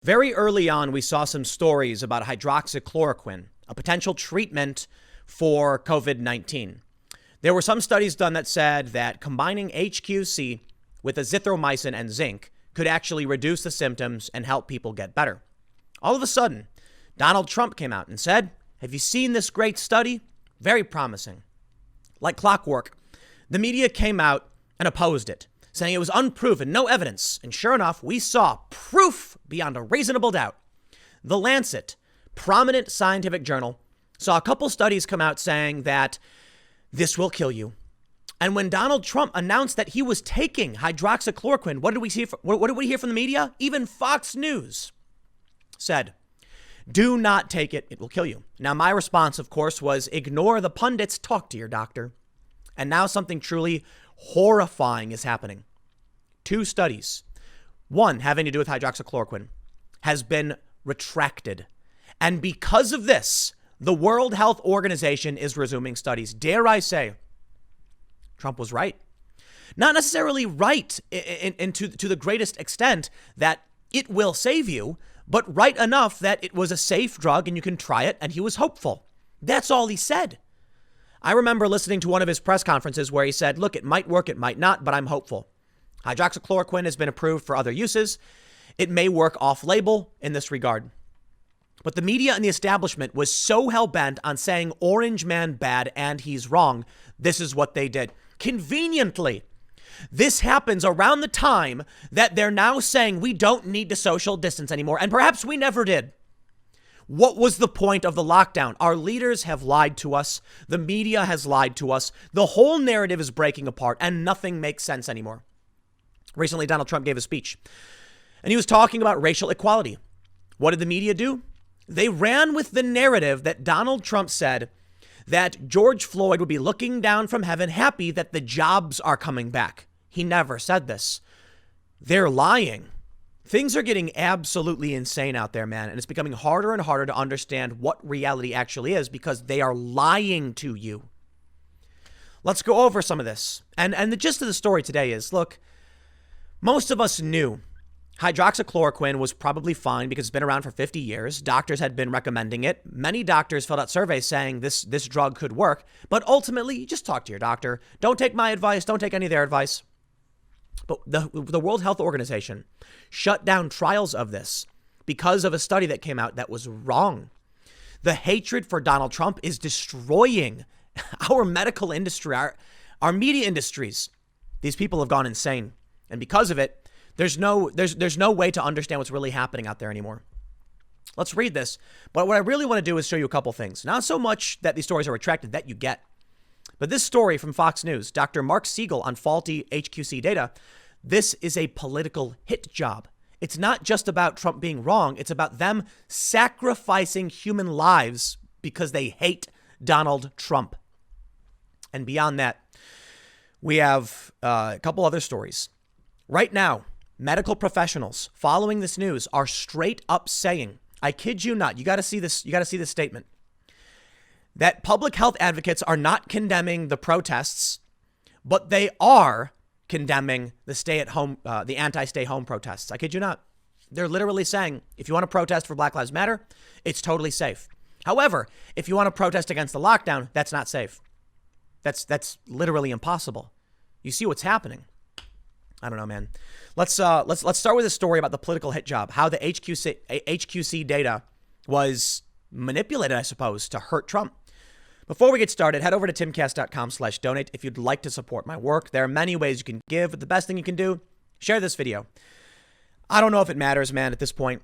Very early on, we saw some stories about hydroxychloroquine, a potential treatment for COVID-19. There were some studies done that said that combining HQC with azithromycin and zinc could actually reduce the symptoms and help people get better. All of a sudden, Donald Trump came out and said, "Have you seen this great study? Very promising." Like clockwork, the media came out and opposed it, saying it was unproven, no evidence. And sure enough, we saw proof beyond a reasonable doubt. The Lancet, prominent scientific journal, saw a couple studies come out saying that this will kill you. And when Donald Trump announced that he was taking hydroxychloroquine, what did we see? What did we hear from the media? Even Fox News said, "Do not take it. It will kill you." Now, my response, of course, was ignore the pundits, talk to your doctor. And now something truly horrifying is happening. Two studies, one having to do with hydroxychloroquine, has been retracted. And because of this, the World Health Organization is resuming studies. Dare I say, Trump was right. Not necessarily right to the greatest extent that it will save you, but right enough that it was a safe drug and you can try it, and he was hopeful. That's all he said. I remember listening to one of his press conferences where he said, look, it might work, it might not, but I'm hopeful. Hydroxychloroquine has been approved for other uses. It may work off-label in this regard. But the media and the establishment was so hell-bent on saying Orange Man bad and he's wrong. This is what they did. Conveniently, this happens around the time that they're now saying we don't need to social distance anymore. And perhaps we never did. What was the point of the lockdown? Our leaders have lied to us. The media has lied to us. The whole narrative is breaking apart and nothing makes sense anymore. Recently, Donald Trump gave a speech and he was talking about racial equality. What did the media do? They ran with the narrative that Donald Trump said that George Floyd would be looking down from heaven happy that the jobs are coming back. He never said this. They're lying. Things are getting absolutely insane out there, man. And it's becoming harder and harder to understand what reality actually is because they are lying to you. Let's go over some of this. And the gist of the story today is, look, most of us knew hydroxychloroquine was probably fine because it's been around for 50 years. Doctors had been recommending it. Many doctors filled out surveys saying this drug could work. But ultimately, you just talk to your doctor. Don't take my advice. Don't take any of their advice. But the World Health Organization shut down trials of this because of a study that came out that was wrong. The hatred for Donald Trump is destroying our medical industry, our media industries. These people have gone insane. And because of it, there's no way to understand what's really happening out there anymore. Let's read this. But what I really want to do is show you a couple things. Not so much that these stories are retracted, that you get. But this story from Fox News, Dr. Mark Siegel on faulty HQC data, this is a political hit job. It's not just about Trump being wrong. It's about them sacrificing human lives because they hate Donald Trump. And beyond that, we have a couple other stories. Right now, medical professionals following this news are straight up saying, I kid you not, you got to see this. You got to see this statement. That public health advocates are not condemning the protests, but they are condemning the the anti-stay home protests. I kid you not. They're literally saying, if you want to protest for Black Lives Matter, it's totally safe. However, if you want to protest against the lockdown, that's not safe. That's literally impossible. You see what's happening. I don't know, man. Let's start with a story about the political hit job, how the HQC data was manipulated, I suppose, to hurt Trump. Before we get started, head over to timcast.com/donate if you'd like to support my work. There are many ways you can give, but the best thing you can do, share this video. I don't know if it matters, man, at this point.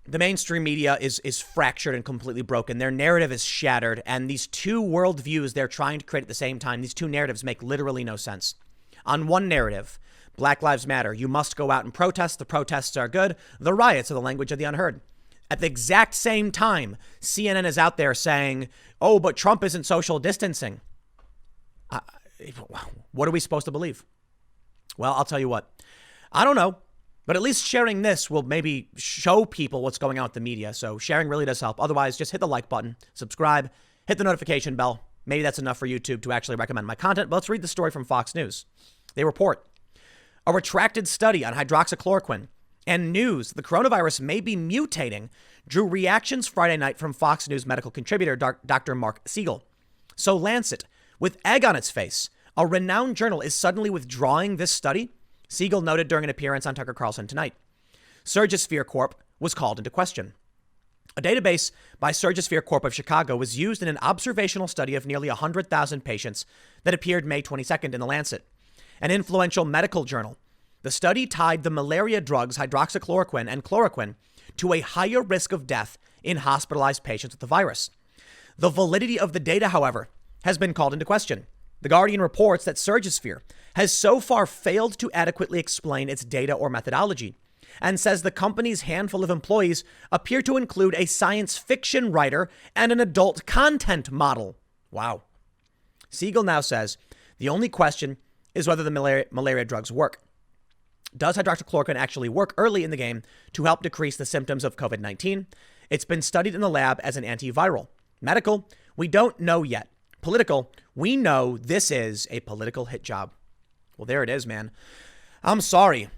The mainstream media is fractured and completely broken. Their narrative is shattered, and these two worldviews they're trying to create at the same time, these two narratives make literally no sense. On one narrative, Black Lives Matter. You must go out and protest. The protests are good. The riots are the language of the unheard. At the exact same time, CNN is out there saying, oh, but Trump isn't social distancing. What are we supposed to believe? Well, I'll tell you what. I don't know. But at least sharing this will maybe show people what's going on with the media. So sharing really does help. Otherwise, just hit the like button, subscribe, hit the notification bell. Maybe that's enough for YouTube to actually recommend my content. But let's read the story from Fox News. They report a retracted study on hydroxychloroquine and news the coronavirus may be mutating drew reactions Friday night from Fox News medical contributor Dr. Mark Siegel. So Lancet, with egg on its face, a renowned journal, is suddenly withdrawing this study, Siegel noted during an appearance on Tucker Carlson Tonight. Surgisphere Corp was called into question. A database by Surgisphere Corp of Chicago was used in an observational study of nearly 100,000 patients that appeared May 22nd in The Lancet, an influential medical journal. The study tied the malaria drugs hydroxychloroquine and chloroquine to a higher risk of death in hospitalized patients with the virus. The validity of the data, however, has been called into question. The Guardian reports that Surgisphere has so far failed to adequately explain its data or methodology, and says the company's handful of employees appear to include a science fiction writer and an adult content model. Wow. Siegel now says the only question is whether the malaria drugs work. Does hydroxychloroquine actually work early in the game to help decrease the symptoms of COVID-19? It's been studied in the lab as an antiviral. Medical, we don't know yet. Political, we know this is a political hit job. Well, there it is, man. I'm sorry.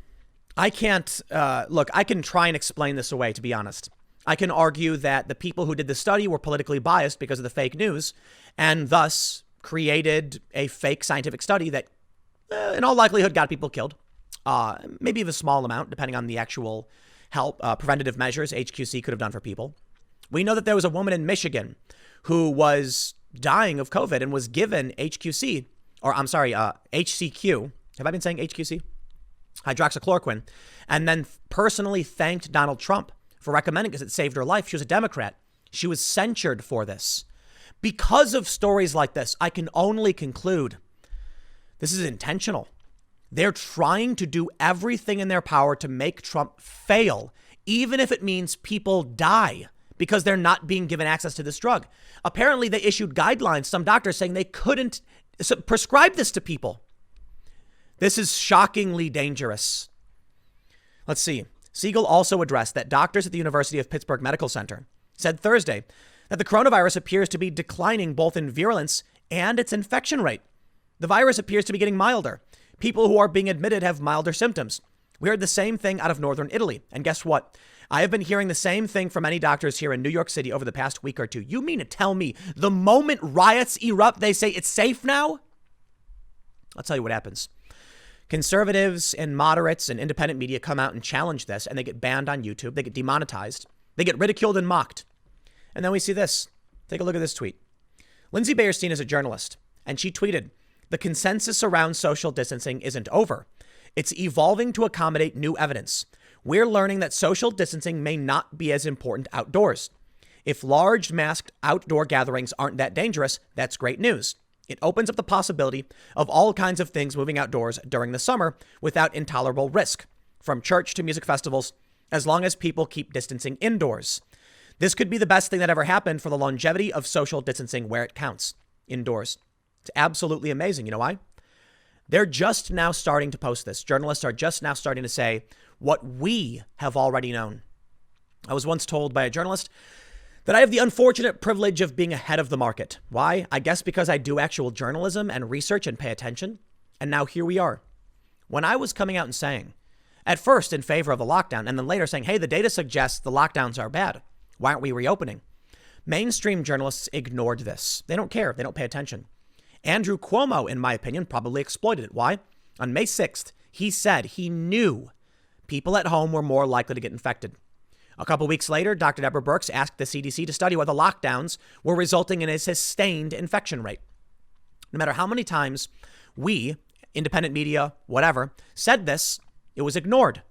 I can't, look, I can try and explain this away, to be honest. I can argue that the people who did the study were politically biased because of the fake news and thus created a fake scientific study that in all likelihood got people killed. Maybe of a small amount, depending on the actual help, preventative measures HQC could have done for people. We know that there was a woman in Michigan who was dying of COVID and was given HQC, or I'm sorry, HCQ. Have I been saying HQC? Hydroxychloroquine, and then personally thanked Donald Trump for recommending because it saved her life. She was a Democrat. She was censured for this. Because of stories like this, I can only conclude this is intentional. They're trying to do everything in their power to make Trump fail, even if it means people die because they're not being given access to this drug. Apparently, they issued guidelines, some doctors saying they couldn't prescribe this to people. This is shockingly dangerous. Let's see. Siegel also addressed that doctors at the University of Pittsburgh Medical Center said Thursday that the coronavirus appears to be declining both in virulence and its infection rate. The virus appears to be getting milder. People who are being admitted have milder symptoms. We heard the same thing out of northern Italy. And guess what? I have been hearing the same thing from many doctors here in New York City over the past week or two. You mean to tell me the moment riots erupt, they say it's safe now? I'll tell you what happens. Conservatives and moderates and independent media come out and challenge this, and they get banned on YouTube. They get demonetized. They get ridiculed and mocked. And then we see this. Take a look at this tweet. Lindsay Bayerstein is a journalist, and she tweeted, "The consensus around social distancing isn't over. It's evolving to accommodate new evidence. We're learning that social distancing may not be as important outdoors. If large masked outdoor gatherings aren't that dangerous, that's great news. It opens up the possibility of all kinds of things moving outdoors during the summer without intolerable risk, from church to music festivals, as long as people keep distancing indoors. This could be the best thing that ever happened for the longevity of social distancing where it counts, indoors." It's absolutely amazing. You know why? They're just now starting to post this. Journalists are just now starting to say what we have already known. I was once told by a journalist that I have the unfortunate privilege of being ahead of the market. Why? I guess because I do actual journalism and research and pay attention. And now here we are. When I was coming out and saying, at first in favor of the lockdown, and then later saying, hey, the data suggests the lockdowns are bad. Why aren't we reopening? Mainstream journalists ignored this. They don't care. They don't pay attention. Andrew Cuomo, in my opinion, probably exploited it. Why? On May 6th, he said he knew people at home were more likely to get infected. A couple weeks later, Dr. Deborah Birx asked the CDC to study whether lockdowns were resulting in a sustained infection rate. No matter how many times we, independent media, whatever, said this, it was ignored.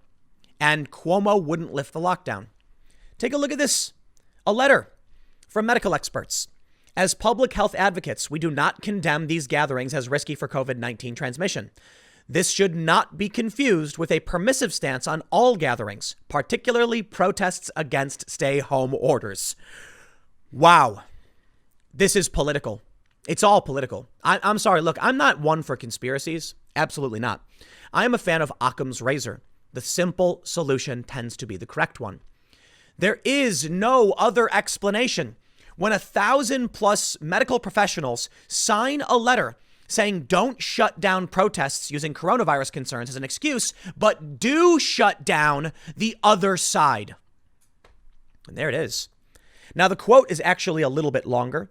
And Cuomo wouldn't lift the lockdown. Take a look at this. A letter from medical experts. As public health advocates, we do not condemn these gatherings as risky for COVID-19 transmission. This should not be confused with a permissive stance on all gatherings, particularly protests against stay-home orders. Wow. This is political. It's all political. I'm sorry. Look, I'm not one for conspiracies. Absolutely not. I am a fan of Occam's razor. The simple solution tends to be the correct one. There is no other explanation. When 1,000+ medical professionals sign a letter saying don't shut down protests using coronavirus concerns as an excuse, but do shut down the other side. And there it is. Now, the quote is actually a little bit longer.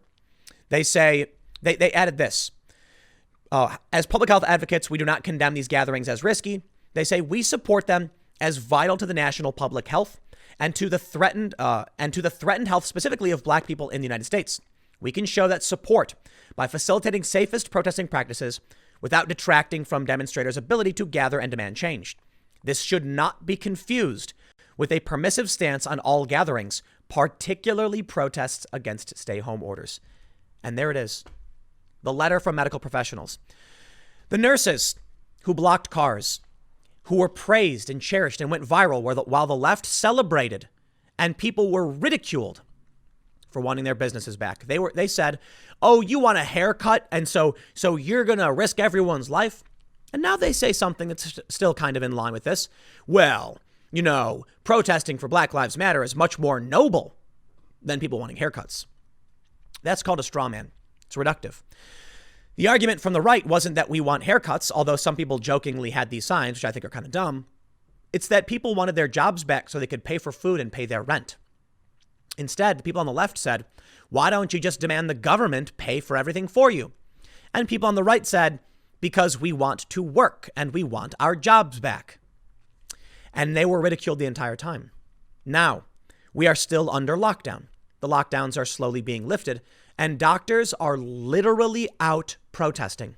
They say, they added this. As public health advocates, we do not condemn these gatherings as risky. They say we support them as vital to the national public health and to the threatened health specifically of Black people in the United States. We can show that support by facilitating safest protesting practices without detracting from demonstrators' ability to gather and demand change. This should not be confused with a permissive stance on all gatherings, particularly protests against stay-home orders. And there it is. The letter from medical professionals. The nurses who blocked cars, who were praised and cherished and went viral while the left celebrated and people were ridiculed for wanting their businesses back. They said, oh, you want a haircut, and so you're going to risk everyone's life? And now they say something that's still kind of in line with this. Well, you know, protesting for Black Lives Matter is much more noble than people wanting haircuts. That's called a straw man. It's reductive. The argument from the right wasn't that we want haircuts, although some people jokingly had these signs, which I think are kind of dumb. It's that people wanted their jobs back so they could pay for food and pay their rent. Instead, the people on the left said, why don't you just demand the government pay for everything for you? And people on the right said, because we want to work and we want our jobs back. And they were ridiculed the entire time. Now, we are still under lockdown. The lockdowns are slowly being lifted, and doctors are literally out protesting.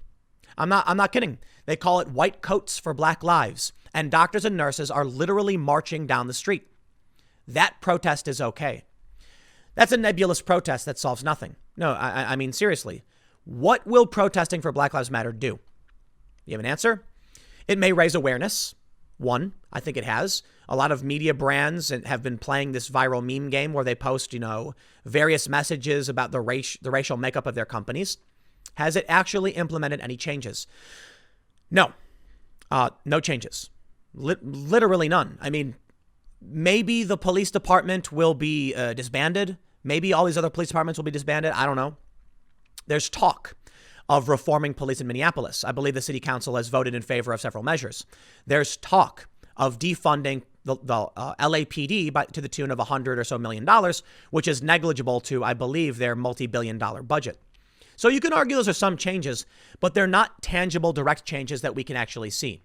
I'm not kidding. They call it white coats for Black lives, and doctors and nurses are literally marching down the street. That protest is okay. That's a nebulous protest that solves nothing. No, I mean, seriously, what will protesting for Black Lives Matter do? You have an answer? It may raise awareness. One, I think it has. A lot of media brands have been playing this viral meme game where they post, various messages about the racial makeup of their companies. Has it actually implemented any changes? No. No changes. Literally none. I mean, maybe the police department will be disbanded. Maybe all these other police departments will be disbanded. I don't know. There's talk of reforming police in Minneapolis. I believe the city council has voted in favor of several measures. There's talk of defunding the LAPD to the tune of $100 or so million, which is negligible to, I believe, their multi-billion-dollar budget. So you can argue those are some changes, but they're not tangible, direct changes that we can actually see.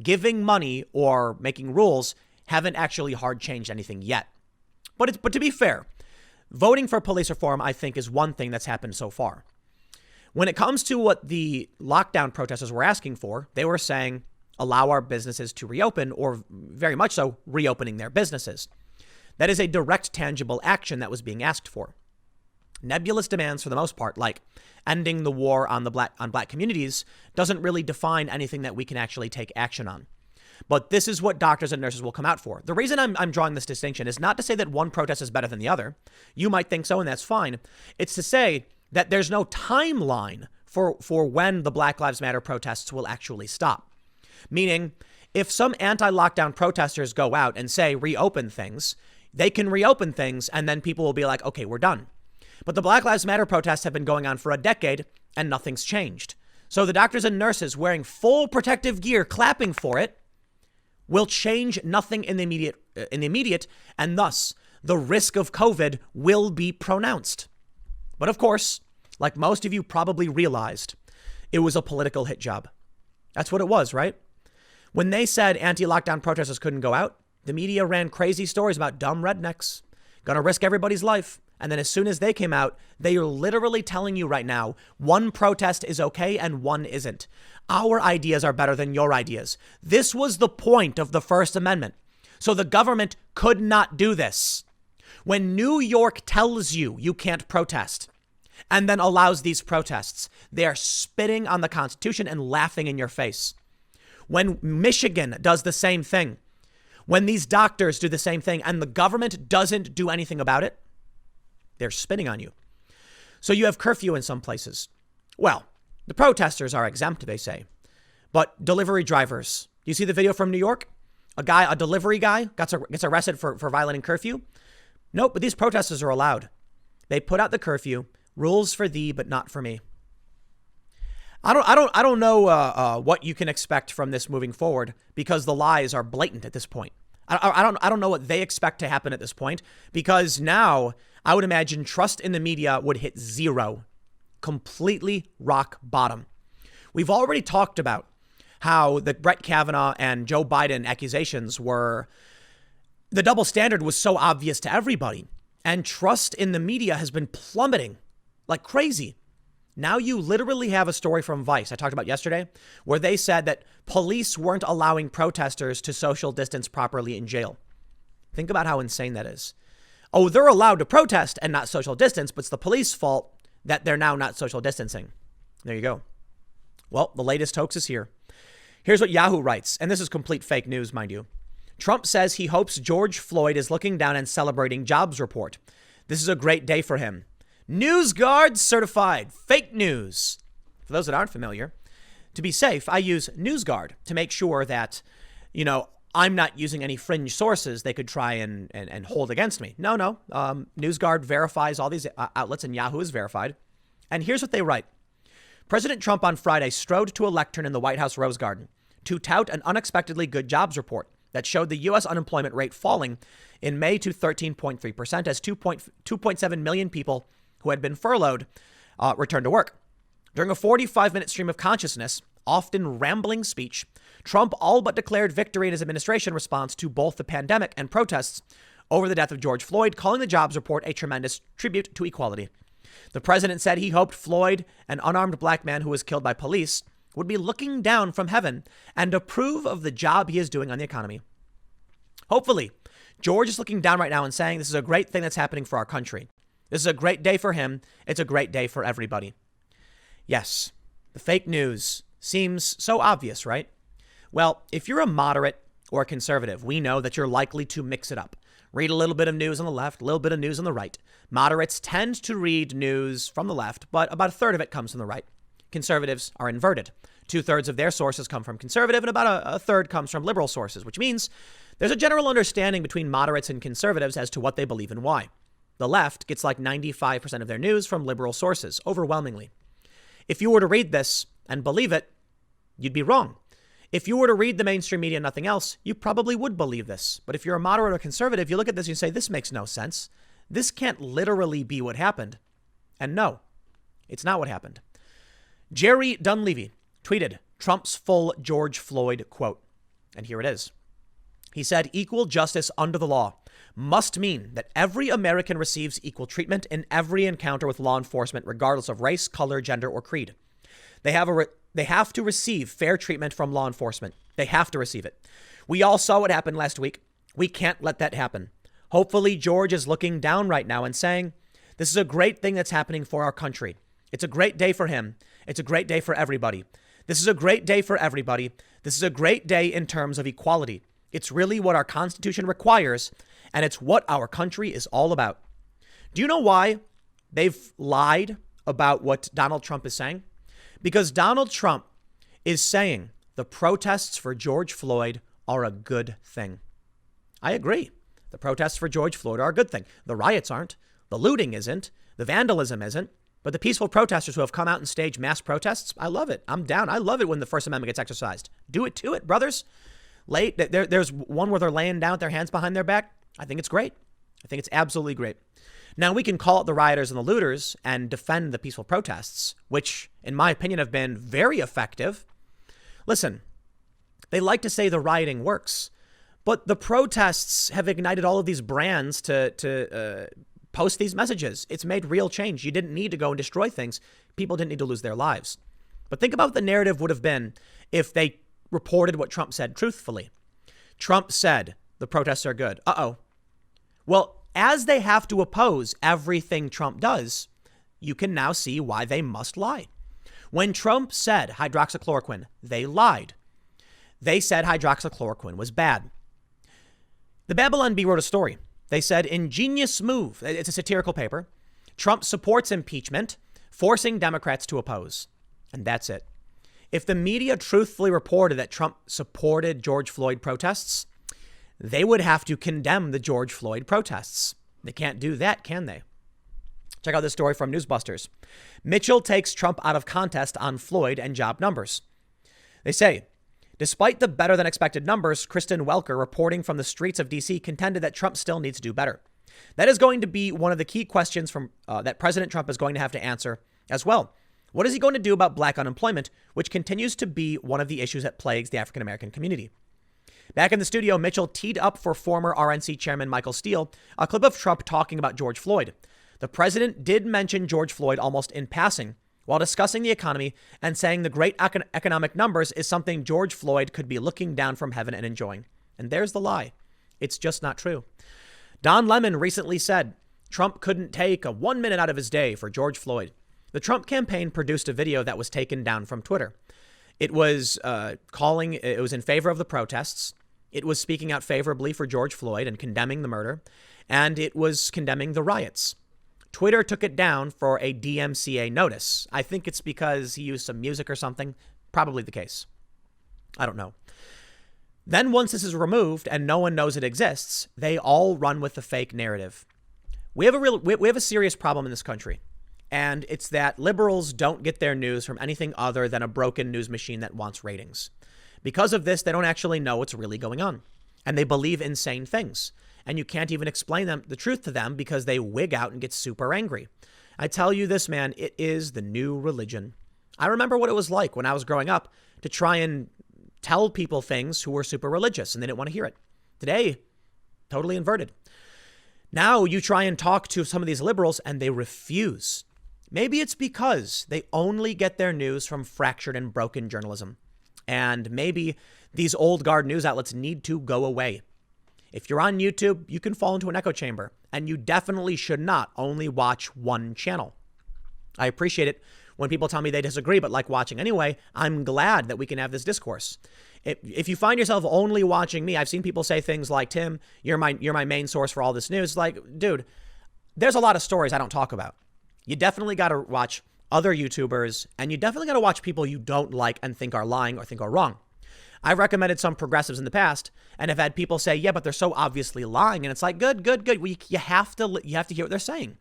Giving money or making rules haven't actually hard changed anything yet. But to be fair, voting for police reform, I think, is one thing that's happened so far. When it comes to what the lockdown protesters were asking for, they were saying, allow our businesses to reopen, or very much so, reopening their businesses. That is a direct, tangible action that was being asked for. Nebulous demands, for the most part, like ending the war on Black communities, doesn't really define anything that we can actually take action on. But this is what doctors and nurses will come out for. The reason I'm drawing this distinction is not to say that one protest is better than the other. You might think so, and that's fine. It's to say that there's no timeline for when the Black Lives Matter protests will actually stop. Meaning, if some anti-lockdown protesters go out and say reopen things, they can reopen things and then people will be like, okay, we're done. But the Black Lives Matter protests have been going on for a decade and nothing's changed. So the doctors and nurses wearing full protective gear, clapping for it, will change nothing in the immediate, and thus the risk of COVID will be pronounced. But of course, like most of you probably realized, it was a political hit job. That's what it was, right? When they said anti-lockdown protesters couldn't go out, the media ran crazy stories about dumb rednecks, gonna risk everybody's life. And then as soon as they came out, they are literally telling you right now, one protest is okay and one isn't. Our ideas are better than your ideas. This was the point of the First Amendment. So the government could not do this. When New York tells you you can't protest and then allows these protests, they are spitting on the Constitution and laughing in your face. When Michigan does the same thing, when these doctors do the same thing and the government doesn't do anything about it, they're spitting on you. So you have curfew in some places. Well, the protesters are exempt, they say. But delivery drivers, you see the video from New York? A delivery guy gets arrested for violating curfew. Nope, but these protesters are allowed. They put out the curfew, rules for thee, but not for me. I don't know what you can expect from this moving forward because the lies are blatant at this point. I don't know what they expect to happen at this point because now I would imagine trust in the media would hit zero, completely rock bottom. We've already talked about how the Brett Kavanaugh and Joe Biden accusations were, the double standard was so obvious to everybody, and trust in the media has been plummeting like crazy. Now you literally have a story from Vice I talked about yesterday where they said that police weren't allowing protesters to social distance properly in jail. Think about how insane that is. Oh, they're allowed to protest and not social distance, but it's the police's fault that they're now not social distancing. There you go. Well, the latest hoax is here. Here's what Yahoo writes, and this is complete fake news, mind you. Trump says he hopes George Floyd is looking down and celebrating jobs report. This is a great day for him. NewsGuard certified fake news. For those that aren't familiar, to be safe, I use NewsGuard to make sure that, I'm not using any fringe sources they could try and hold against me. No. NewsGuard verifies all these outlets and Yahoo is verified. And here's what they write. President Trump on Friday strode to a lectern in the White House Rose Garden to tout an unexpectedly good jobs report that showed the U.S. unemployment rate falling in May to 13.3% as 2.7 million people who had been furloughed returned to work. During a 45-minute stream of consciousness, often rambling speech, Trump all but declared victory in his administration response to both the pandemic and protests over the death of George Floyd, calling the jobs report a tremendous tribute to equality. The president said he hoped Floyd, an unarmed black man who was killed by police, would be looking down from heaven and approve of the job he is doing on the economy. Hopefully, George is looking down right now and saying this is a great thing that's happening for our country. This is a great day for him. It's a great day for everybody. Yes, the fake news seems so obvious, right? Well, if you're a moderate or a conservative, we know that you're likely to mix it up. Read a little bit of news on the left, a little bit of news on the right. Moderates tend to read news from the left, but about a third of it comes from the right. Conservatives are inverted. 2/3 of their sources come from conservative and about a third comes from liberal sources, which means there's a general understanding between moderates and conservatives as to what they believe and why. The left gets like 95% of their news from liberal sources, overwhelmingly. If you were to read this and believe it, you'd be wrong. If you were to read the mainstream media and nothing else, you probably would believe this. But if you're a moderate or conservative, you look at this and you say, this makes no sense. This can't literally be what happened. And no, it's not what happened. Jerry Dunleavy tweeted Trump's full George Floyd quote. And here it is. He said, equal justice under the law must mean that every American receives equal treatment in every encounter with law enforcement, regardless of race, color, gender, or creed. They have to receive fair treatment from law enforcement. They have to receive it. We all saw what happened last week. We can't let that happen. Hopefully, George is looking down right now and saying, this is a great thing that's happening for our country. It's a great day for him. It's a great day for everybody. This is a great day for everybody. This is a great day in terms of equality. It's really what our Constitution requires, and it's what our country is all about. Do you know why they've lied about what Donald Trump is saying? Because Donald Trump is saying the protests for George Floyd are a good thing. I agree. The protests for George Floyd are a good thing. The riots aren't. The looting isn't. The vandalism isn't. But the peaceful protesters who have come out and staged mass protests, I love it. I'm down. I love it when the First Amendment gets exercised. Do it to it, brothers. There's one where they're laying down with their hands behind their back. I think it's great. I think it's absolutely great. Now, we can call out the rioters and the looters and defend the peaceful protests, which, in my opinion, have been very effective. Listen, they like to say the rioting works, but the protests have ignited all of these brands to post these messages. It's made real change. You didn't need to go and destroy things. People didn't need to lose their lives. But think about what the narrative would have been if they reported what Trump said truthfully. Trump said the protests are good. Uh-oh. Well, as they have to oppose everything Trump does, you can now see why they must lie. When Trump said hydroxychloroquine, they lied. They said hydroxychloroquine was bad. The Babylon Bee wrote a story. They said, ingenious move. It's a satirical paper. Trump supports impeachment, forcing Democrats to oppose. And that's it. If the media truthfully reported that Trump supported George Floyd protests, they would have to condemn the George Floyd protests. They can't do that, can they? Check out this story from Newsbusters. Mitchell takes Trump out of contest on Floyd and job numbers. They say, despite the better than expected numbers, Kristen Welker, reporting from the streets of D.C., contended that Trump still needs to do better. That is going to be one of the key questions that President Trump is going to have to answer as well. What is he going to do about black unemployment, which continues to be one of the issues that plagues the African-American community? Back in the studio, Mitchell teed up for former RNC chairman Michael Steele a clip of Trump talking about George Floyd. The president did mention George Floyd almost in passing while discussing the economy and saying the great economic numbers is something George Floyd could be looking down from heaven and enjoying. And there's the lie. It's just not true. Don Lemon recently said Trump couldn't take 1 minute out of his day for George Floyd. The Trump campaign produced a video that was taken down from Twitter. It was it was in favor of the protests. It was speaking out favorably for George Floyd and condemning the murder. And it was condemning the riots. Twitter took it down for a DMCA notice. I think it's because he used some music or something. Probably the case. I don't know. Then once this is removed and no one knows it exists, they all run with the fake narrative. We have a serious problem in this country. And it's that liberals don't get their news from anything other than a broken news machine that wants ratings. Because of this, they don't actually know what's really going on. And they believe insane things. And you can't even explain the truth to them because they wig out and get super angry. I tell you this, man, it is the new religion. I remember what it was like when I was growing up to try and tell people things who were super religious and they didn't want to hear it. Today, totally inverted. Now you try and talk to some of these liberals and they refuse. Maybe it's because they only get their news from fractured and broken journalism. And maybe these old guard news outlets need to go away. If you're on YouTube, you can fall into an echo chamber, and you definitely should not only watch one channel. I appreciate it when people tell me they disagree, but like watching anyway. I'm glad that we can have this discourse. If you find yourself only watching me, I've seen people say things like, Tim, you're my main source for all this news. Like, dude, there's a lot of stories I don't talk about. You definitely got to watch other YouTubers, and you definitely got to watch people you don't like and think are lying or think are wrong. I've recommended some progressives in the past and have had people say, yeah, but they're so obviously lying. And it's like, good. Well, you have to hear what they're saying.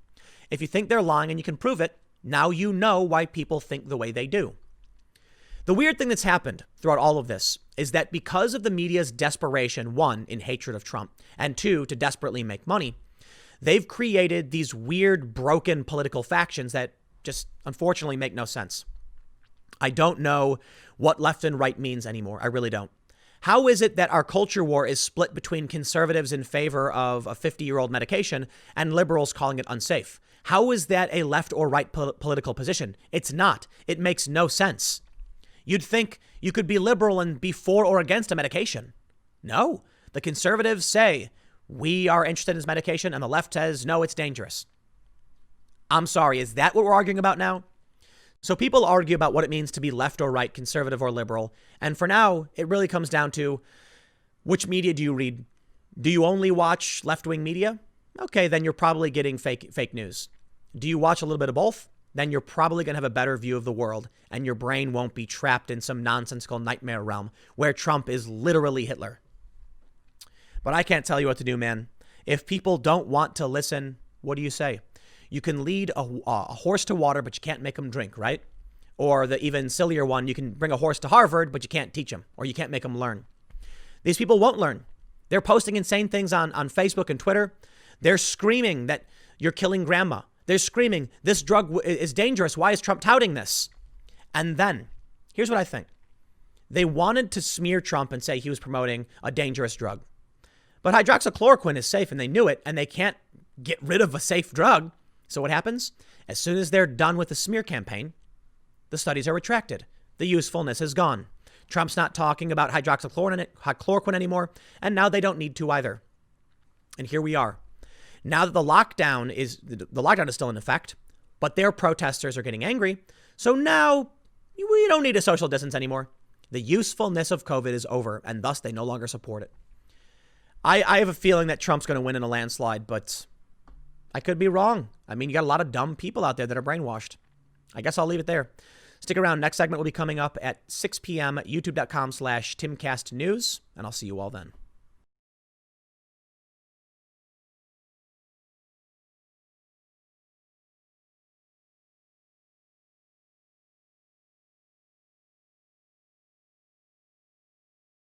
If you think they're lying and you can prove it, now you know why people think the way they do. The weird thing that's happened throughout all of this is that because of the media's desperation, one, in hatred of Trump, and two, to desperately make money, they've created these weird, broken political factions that just unfortunately make no sense. I don't know what left and right means anymore. I really don't. How is it that our culture war is split between conservatives in favor of a 50-year-old medication and liberals calling it unsafe? How is that a left or right political position? It's not. It makes no sense. You'd think you could be liberal and be for or against a medication. No. The conservatives say we are interested in this medication and the left says, no, it's dangerous. I'm sorry. Is that what we're arguing about now? So people argue about what it means to be left or right, conservative or liberal. And for now, it really comes down to which media do you read? Do you only watch left-wing media? Okay, then you're probably getting fake news. Do you watch a little bit of both? Then you're probably going to have a better view of the world and your brain won't be trapped in some nonsensical nightmare realm where Trump is literally Hitler. But I can't tell you what to do, man. If people don't want to listen, what do you say? You can lead a horse to water, but you can't make him drink, right? Or the even sillier one, you can bring a horse to Harvard, but you can't teach him or you can't make him learn. These people won't learn. They're posting insane things on Facebook and Twitter. They're screaming that you're killing grandma. They're screaming, this drug is dangerous. Why is Trump touting this? And then, here's what I think. They wanted to smear Trump and say he was promoting a dangerous drug. But hydroxychloroquine is safe and they knew it and they can't get rid of a safe drug. So what happens? As soon as they're done with the smear campaign, the studies are retracted. The usefulness is gone. Trump's not talking about hydroxychloroquine anymore, and now they don't need to either. And here we are. Now that the lockdown is still in effect, but their protesters are getting angry. So now we don't need a social distance anymore. The usefulness of COVID is over, and thus they no longer support it. I have a feeling that Trump's going to win in a landslide, but I could be wrong. I mean, you got a lot of dumb people out there that are brainwashed. I guess I'll leave it there. Stick around. Next segment will be coming up at 6 p.m. youtube.com/TimCastNews, and I'll see you all then.